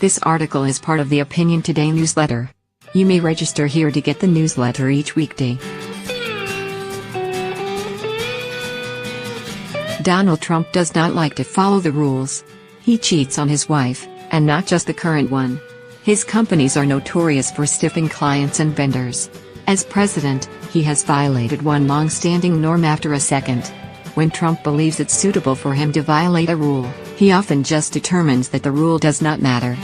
This article is part of the Opinion Today newsletter. You may register here to get the newsletter each weekday. Donald Trump does not like to follow the rules. He cheats on his wife, and not just the current one. His companies are notorious for stiffing clients and vendors. As president, he has violated one long-standing norm after a second. When Trump believes it's suitable for him to violate a rule, he often just determines that the rule does not matter.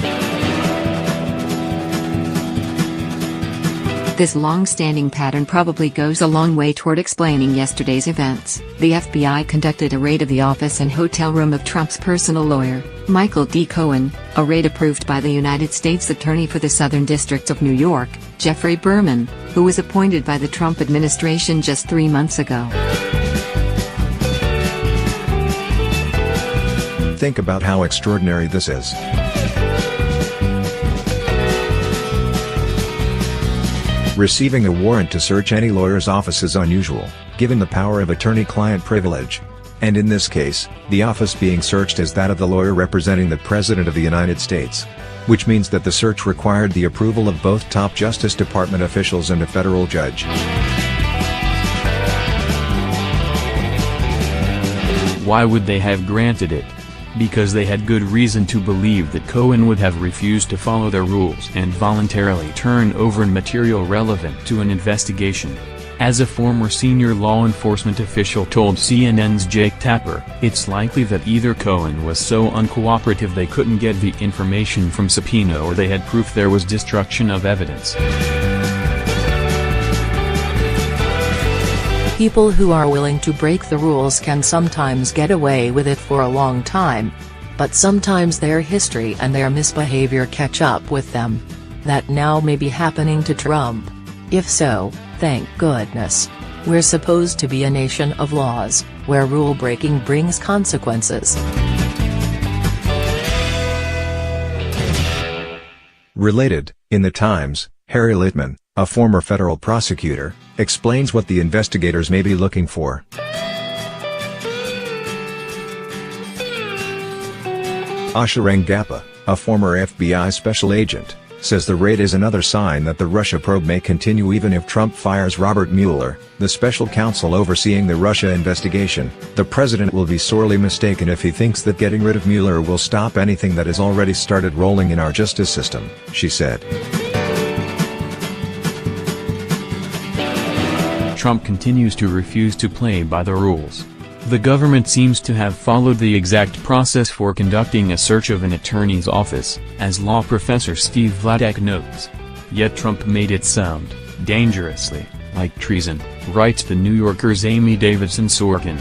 This long-standing pattern probably goes a long way toward explaining yesterday's events. The FBI conducted a raid of the office and hotel room of Trump's personal lawyer, Michael D. Cohen, a raid approved by the United States Attorney for the Southern District of New York, Geoffrey Berman, who was appointed by the Trump administration just 3 months ago. Think about how extraordinary this is. Receiving a warrant to search any lawyer's office is unusual, given the power of attorney-client privilege. And in this case, the office being searched is that of the lawyer representing the President of the United States. Which means that the search required the approval of both top Justice Department officials and a federal judge. Why would they have granted it? Because they had good reason to believe that Cohen would have refused to follow their rules and voluntarily turn over material relevant to an investigation. As a former senior law enforcement official told CNN's Jake Tapper, it's likely that either Cohen was so uncooperative they couldn't get the information from subpoena, or they had proof there was destruction of evidence. People who are willing to break the rules can sometimes get away with it for a long time. But sometimes their history and their misbehavior catch up with them. That now may be happening to Trump. If so, thank goodness. We're supposed to be a nation of laws, where rule-breaking brings consequences. Related, in the Times, Harry Litman, a former federal prosecutor, explains what the investigators may be looking for. Asha Rangappa, a former FBI special agent, says the raid is another sign that the Russia probe may continue even if Trump fires Robert Mueller, the special counsel overseeing the Russia investigation. The president will be sorely mistaken if he thinks that getting rid of Mueller will stop anything that has already started rolling in our justice system, she said. Trump continues to refuse to play by the rules. The government seems to have followed the exact process for conducting a search of an attorney's office, as law professor Steve Vladeck notes. Yet Trump made it sound, dangerously, like treason, writes The New Yorker's Amy Davidson Sorkin.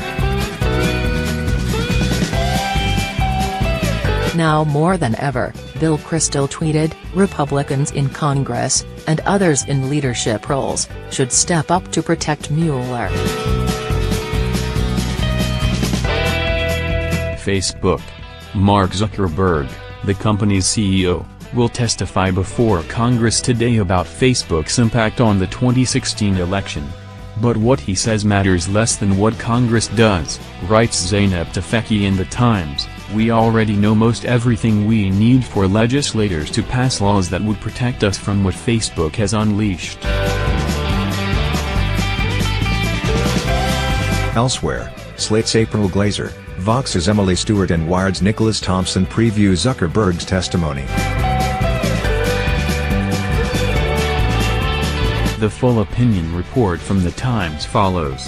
Now more than ever, Bill Kristol tweeted, Republicans in Congress, and others in leadership roles, should step up to protect Mueller. Facebook. Mark Zuckerberg, the company's CEO, will testify before Congress today about Facebook's impact on the 2016 election. But what he says matters less than what Congress does, writes Zeynep Tufekci in The Times. We already know most everything we need for legislators to pass laws that would protect us from what Facebook has unleashed. Elsewhere, Slate's April Glaser, Vox's Emily Stewart and Wired's Nicholas Thompson preview Zuckerberg's testimony. The full opinion report from The Times follows.